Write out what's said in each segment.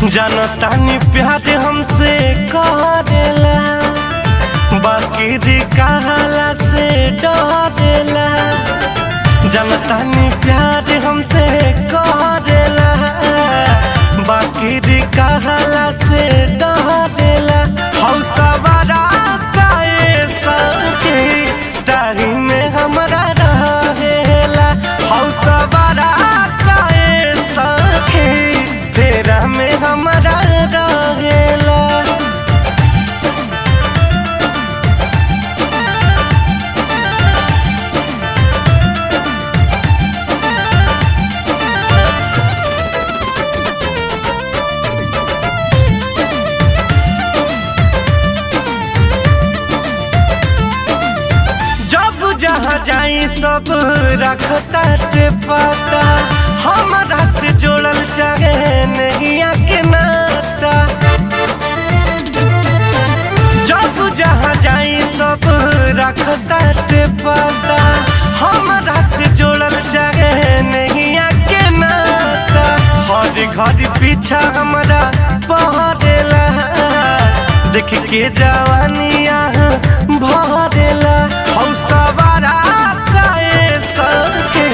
जनतानी प्यार हमसे करेला, बाकी कहला से डरेला। जनतानी प्यार हमसे करेला, बाकी कहला से डरेला। हौसवारा काए सके डाही में हमरा रहेला, हौसवारा काए सके तेरा में हमरा रहेला। जहाँ जाई सब रखता ते पता, हमारा से जोड़ल चाहे नहीं के नाता। जब जहाँ जाई सब रखता ते पता, हमारा से जोड़ल चाहे नहीं के नाता। हर घर पीछा हमारा पहरेला, देख के जवानिया भरेला। हौसवारा काए सके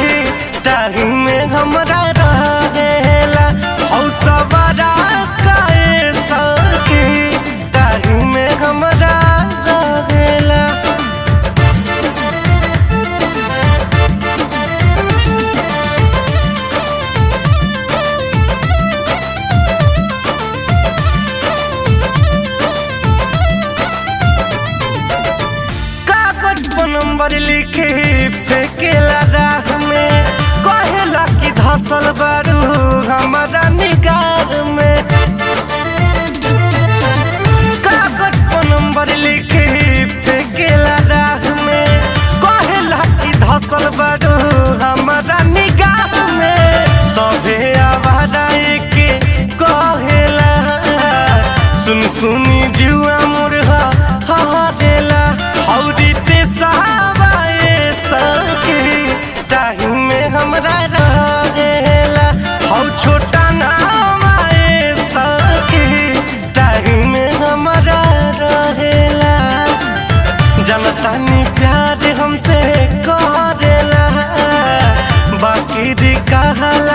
डाही में हमरा रहेला, हौसवारा काए सके डाही में हमरा रहेला। नंबर लिखे फेंकेला राह में, कहेला कि धसल बारू हमारा निगाह में। कागज पर नंबर लिखे फेंकेला राह में, कहेला कि धसल बारू हमारा निगाह में। सभे आवारा के कहेला, सुन सुनी जुआ मुर्हा हरेला। हौरी सहाबाए सके डाही में हमरा रहेला, हौ छोटा नाम आए सके डाही में हमरा रहेला। जनतानी प्यार हमसे करेला, बाकी कहला